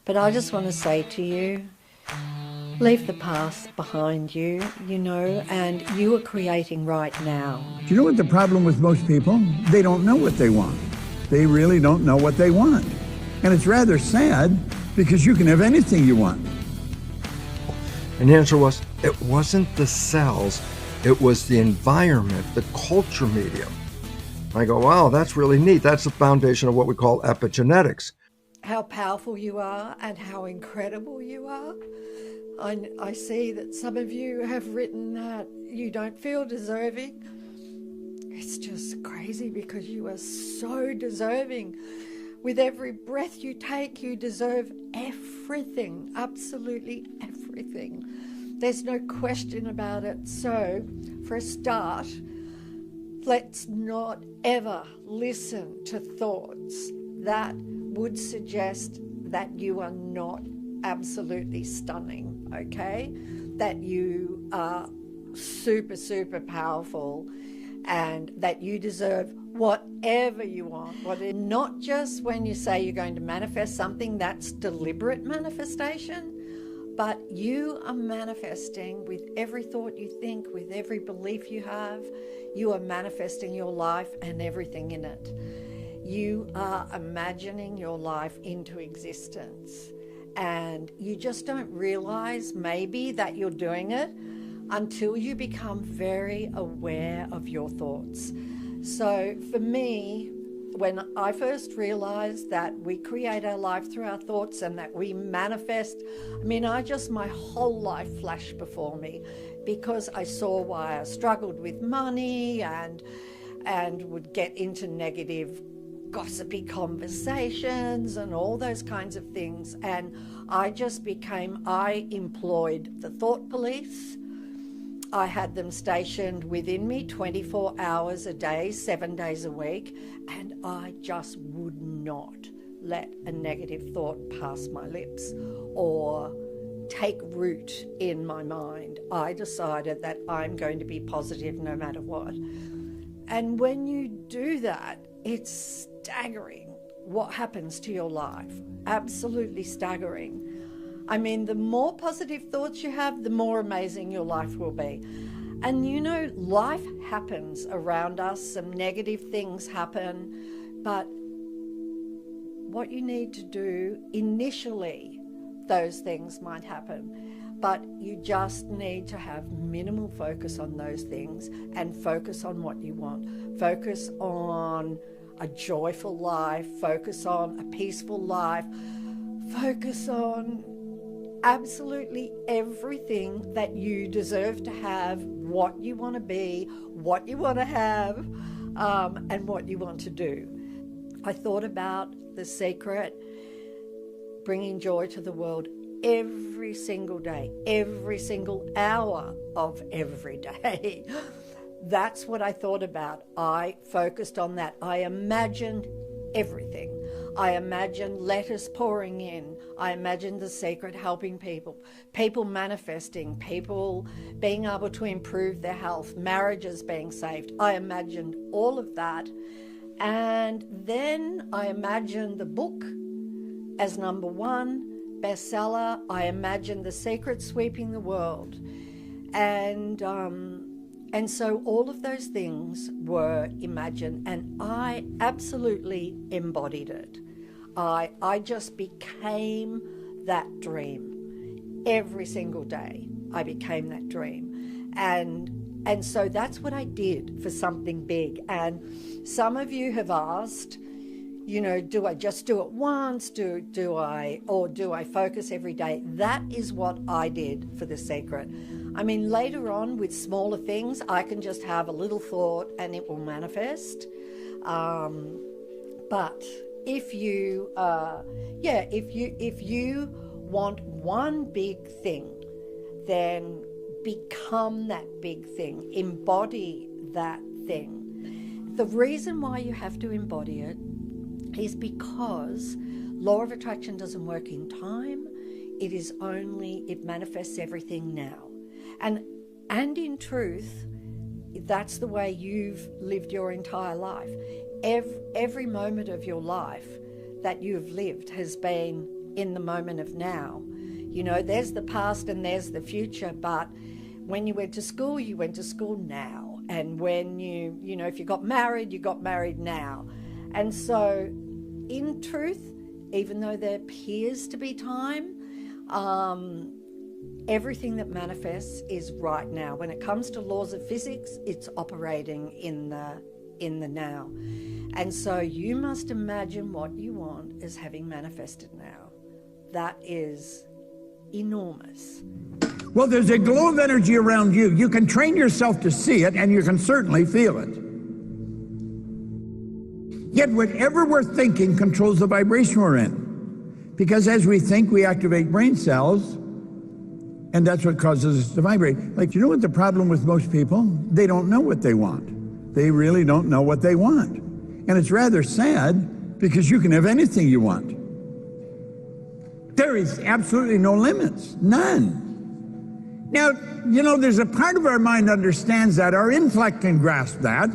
But I just want to say to you, leave the past behind you, and you are creating right now. Do you know what the problem with most people? They don't know what they want. They really don't know what they want. And it's rather sad because you can have anything you want. And the answer was, it wasn't the cells, it was the environment, the culture medium. I go, wow, that's really neat. That's the foundation of what we call epigenetics. How powerful you are and how incredible you are. I see that some of you have written that you don't feel deserving. It's just crazy because you are so deserving. With every breath you take, you deserve everything, absolutely everything. There's no question about it. So, for a start, let's not ever listen to thoughts that would suggest that you are not absolutely stunning, okay? That you are super, super powerful and that you deserve whatever you want. Not just when you say you're going to manifest something, that's deliberate manifestation, but you are manifesting with every thought you think, with every belief you have. You are manifesting your life and everything in it. You are imagining your life into existence. And you just don't realize maybe that you're doing it until you become very aware of your thoughts. So for me, when I first realized that we create our life through our thoughts and that we manifest, my whole life flashed before me because I saw why I struggled with money and would get into negative gossipy conversations and all those kinds of things. And I employed the thought police. I had them stationed within me 24 hours a day, 7 days a week, and I just would not let a negative thought pass my lips or take root in my mind. I decided that I'm going to be positive no matter what. And when you do that, it's staggering what happens to your life. Absolutely staggering. The more positive thoughts you have, the more amazing your life will be. And life happens around us. Some negative things happen. But what you need to do initially, those things might happen. But you just need to have minimal focus on those things and focus on what you want. Focus on a joyful life. Focus on a peaceful life. Focus on absolutely everything that you deserve to have, what you want to be, what you want to have, and what you want to do. I thought about the secret, bringing joy to the world every single day, every single hour of every day. That's what I thought about. I focused on that. I imagined everything. I imagined letters pouring in. I imagined the secret helping people, people manifesting, people being able to improve their health, marriages being saved. I imagined all of that. And then I imagined the book as number one bestseller. I imagined the secret sweeping the world. And so all of those things were imagined, and I absolutely embodied it. I just became that dream. Every single day I became that dream. And so that's what I did for something big. And some of you have asked, do I just do it once? Do I focus every day? That is what I did for The Secret. Later on with smaller things, I can just have a little thought and it will manifest. But if you want one big thing, then become that big thing. Embody that thing. The reason why you have to embody it is because law of attraction doesn't work in time. It manifests everything now. And in truth, that's the way you've lived your entire life. Every moment of your life that you've lived has been in the moment of now. You know, there's the past and there's the future, but when you went to school now. And when you know, if you got married now. And so, in truth, even though there appears to be time, everything that manifests is right now. When it comes to laws of physics, it's operating in the now. And so you must imagine what you want as having manifested now. That is enormous. Well, there's a glow of energy around you. You can train yourself to see it, and you can certainly feel it. Yet whatever we're thinking controls the vibration we're in. Because as we think, we activate brain cells, and that's what causes us to vibrate. Like, you know what the problem with most people? They don't know what they want. They really don't know what they want. And it's rather sad, because you can have anything you want. There is absolutely no limits, none. Now, you know, there's a part of our mind that understands that, our intellect can grasp that,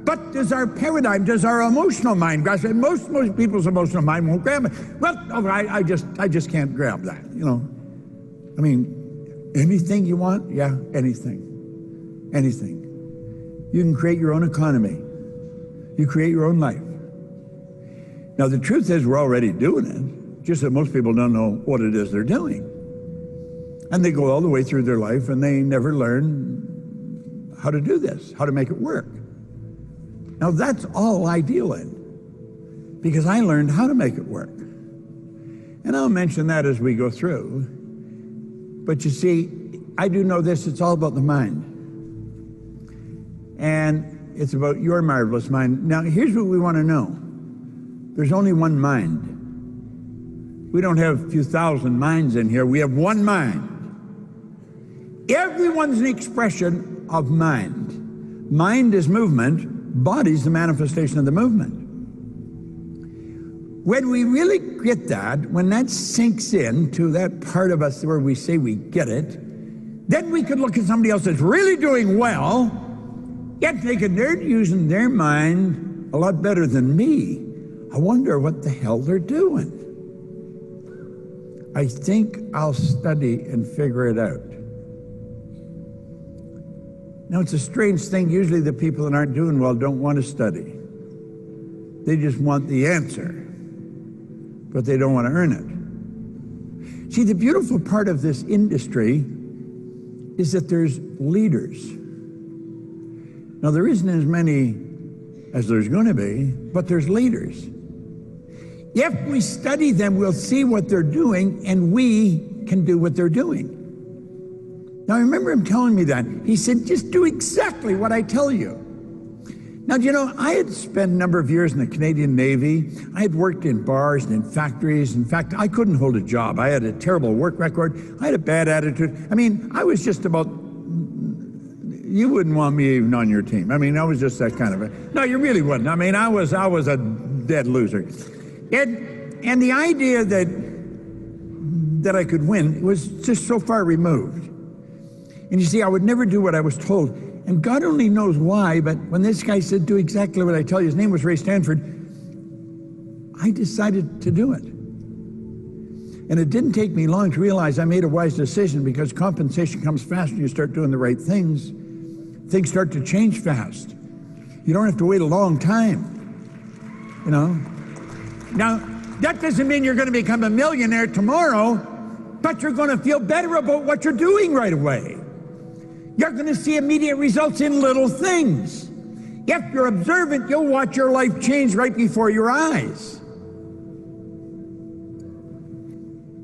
but does our paradigm, does our emotional mind grasp it? Most people's emotional mind won't grab it. Well, I just can't grab that, you know. I mean, anything you want? Yeah, anything. Anything. You can create your own economy. You create your own life. Now, the truth is we're already doing it, just that most people don't know what it is they're doing. And they go all the way through their life and they never learn how to do this, how to make it work. Now that's all I deal in, because I learned how to make it work. And I'll mention that as we go through. But you see, I do know this, it's all about the mind. And it's about your marvelous mind. Now here's what we want to know. There's only one mind. We don't have a few thousand minds in here, we have one mind. Everyone's an expression of mind. Mind is movement, body's the manifestation of the movement. When we really get that, when that sinks into that part of us where we say we get it, then we could look at somebody else that's really doing well, yet thinking they're using their mind a lot better than me. I wonder what the hell they're doing. I think I'll study and figure it out. Now, it's a strange thing. Usually the people that aren't doing well don't want to study. They just want the answer, but they don't want to earn it. See, the beautiful part of this industry is that there's leaders. Now, there isn't as many as there's going to be, but there's leaders. If we study them, we'll see what they're doing, and we can do what they're doing. Now, I remember him telling me that. He said, just do exactly what I tell you. Now, you know, I had spent a number of years in the Canadian Navy. I had worked in bars and in factories. In fact, I couldn't hold a job. I had a terrible work record. I had a bad attitude. I mean, I was just about, you wouldn't want me even on your team. I mean, I was just that kind of a, no, you really wouldn't. I mean, I was a dead loser. And the idea that I could win was just so far removed. And you see, I would never do what I was told. And God only knows why, but when this guy said, do exactly what I tell you, his name was Ray Stanford, I decided to do it. And it didn't take me long to realize I made a wise decision, because compensation comes fast when you start doing the right things. Things start to change fast. You don't have to wait a long time, you know. Now, that doesn't mean you're going to become a millionaire tomorrow, but you're going to feel better about what you're doing right away. You're going to see immediate results in little things. If you're observant, you'll watch your life change right before your eyes.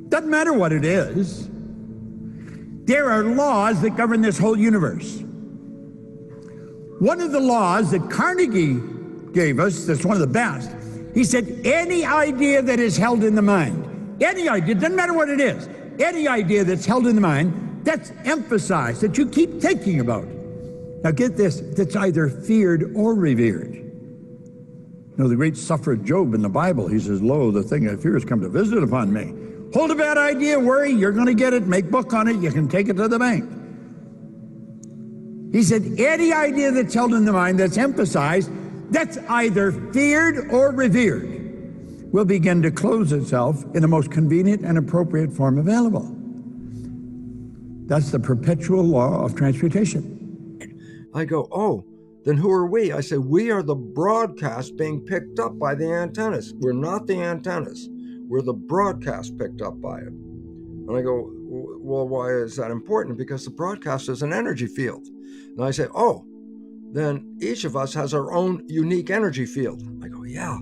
Doesn't matter what it is. There are laws that govern this whole universe. One of the laws that Carnegie gave us, that's one of the best, he said, any idea that is held in the mind, any idea, doesn't matter what it is, any idea that's held in the mind, that's emphasized, that you keep thinking about. Now get this, that's either feared or revered. You know, the great sufferer Job in the Bible, he says, lo, the thing I fear has come to visit upon me. Hold a bad idea, worry, you're going to get it, make book on it, you can take it to the bank. He said, any idea that's held in the mind, that's emphasized, that's either feared or revered. will begin to close itself in the most convenient and appropriate form available. That's the perpetual law of transmutation. I go, oh, then who are we? I say, we are the broadcast being picked up by the antennas. We're not the antennas. We're the broadcast picked up by it. And I go, well, why is that important? Because the broadcast is an energy field. And I say, oh, then each of us has our own unique energy field. I go, yeah.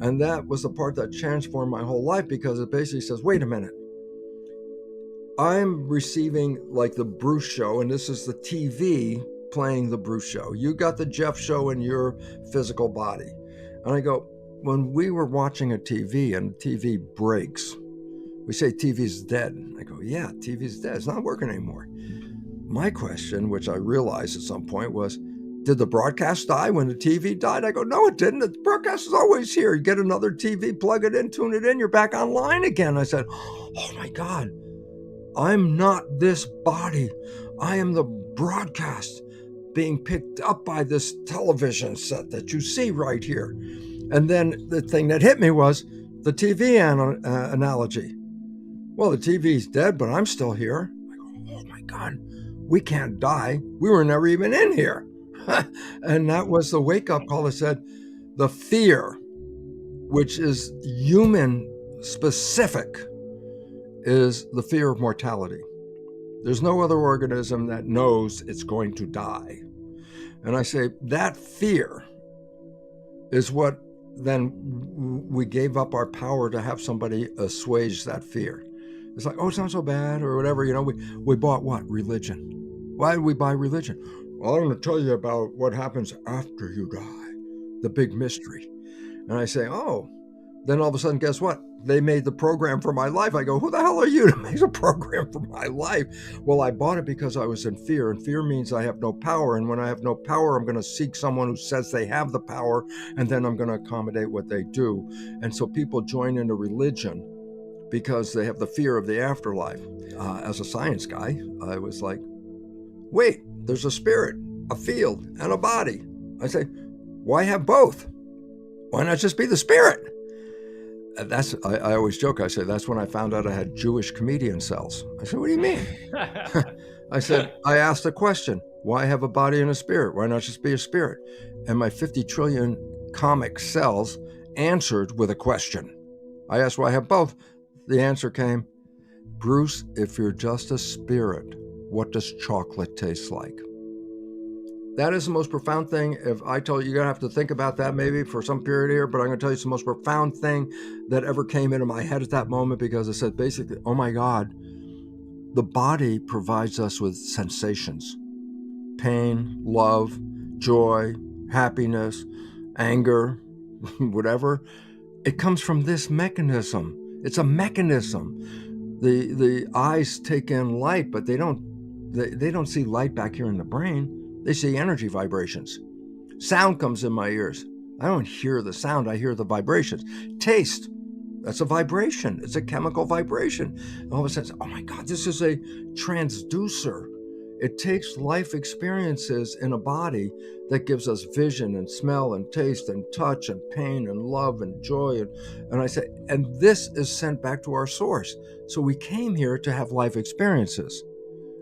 And that was the part that transformed my whole life, because it basically says, wait a minute. I'm receiving like the Bruce show, and this is the TV playing the Bruce show. You got the Jeff show in your physical body. And I go, when we were watching a TV and TV breaks, we say TV's dead. I go, yeah, TV's dead. It's not working anymore. My question, which I realized at some point, was, did the broadcast die when the TV died? I go, no, it didn't. The broadcast is always here. You get another TV, plug it in, tune it in, you're back online again. I said, oh my God, I'm not this body. I am the broadcast being picked up by this television set that you see right here. And then the thing that hit me was the TV analogy. Well, the TV's dead, but I'm still here. I go, oh my God, we can't die. We were never even in here. And that was the wake-up call that said the fear, which is human specific, is the fear of mortality. There's no other organism that knows it's going to die. And I say that fear is what then we gave up our power to have somebody assuage that fear. It's like, oh, it's not so bad or whatever. You know, we bought what? Religion. Why did we buy religion? Well, I'm going to tell you about what happens after you die, the big mystery. And I say, oh, then all of a sudden, guess what? They made the program for my life. I go, who the hell are you to make a program for my life? Well, I bought it because I was in fear, and fear means I have no power. And when I have no power, I'm going to seek someone who says they have the power, and then I'm going to accommodate what they do. And so people join into religion because they have the fear of the afterlife. As a science guy, I was like, wait, there's a spirit, a field, and a body. I say, why have both? Why not just be the spirit? I always joke, I say, that's when I found out I had Jewish comedian cells. I said, what do you mean? I said, I asked a question, why have a body and a spirit? Why not just be a spirit? And my 50 trillion comic cells answered with a question. I asked why I have both. The answer came, Bruce, if you're just a spirit, what does chocolate taste like? That is the most profound thing. If I told you, you're going to have to think about that maybe for some period here, but I'm going to tell you it's the most profound thing that ever came into my head at that moment, because I said, basically, oh my God, the body provides us with sensations, pain, love, joy, happiness, anger, whatever. It comes from this mechanism. It's a mechanism. The eyes take in light, but they don't see light back here in the brain. They see energy vibrations. Sound comes in my ears. I don't hear the sound, I hear the vibrations. Taste, that's a vibration. It's a chemical vibration. And all of a sudden, oh my God, this is a transducer. It takes life experiences in a body that gives us vision and smell and taste and touch and pain and love and joy. And I say, and this is sent back to our source. So we came here to have life experiences.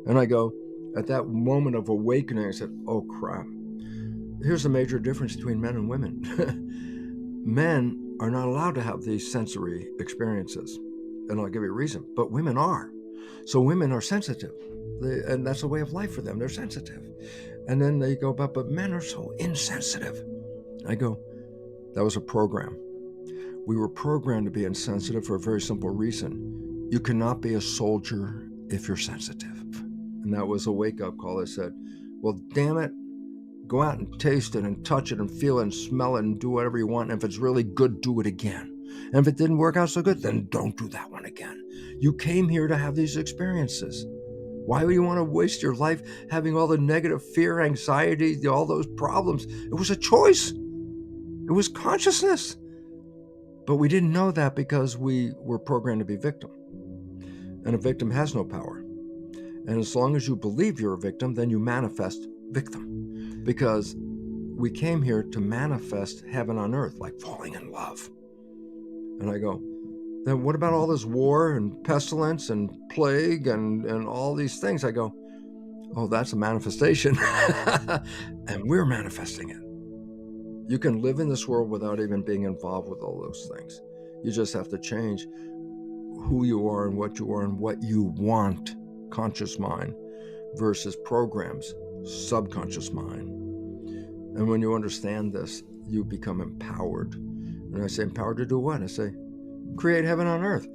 And I go, at that moment of awakening, I said, oh crap. Here's a major difference between men and women. Men are not allowed to have these sensory experiences. And I'll give you a reason, but women are. So women are sensitive. And that's a way of life for them. They're sensitive. And then they go, but men are so insensitive. I go, that was a program. We were programmed to be insensitive for a very simple reason. You cannot be a soldier if you're sensitive. And that was a wake-up call. I said, well, damn it, go out and taste it and touch it and feel it and smell it and do whatever you want. And if it's really good, do it again. And if it didn't work out so good, then don't do that one again. You came here to have these experiences. Why would you want to waste your life having all the negative fear, anxiety, all those problems? It was a choice. It was consciousness. But we didn't know that because we were programmed to be victim. And a victim has no power. And as long as you believe you're a victim, then you manifest victim. Because we came here to manifest heaven on earth, like falling in love. And I go, then what about all this war and pestilence and plague and all these things? I go, oh, that's a manifestation. And we're manifesting it. You can live in this world without even being involved with all those things. You just have to change who you are and what you want, conscious mind, versus programs, subconscious mind. And when you understand this, you become empowered. And I say, empowered to do what? I say, create heaven on earth.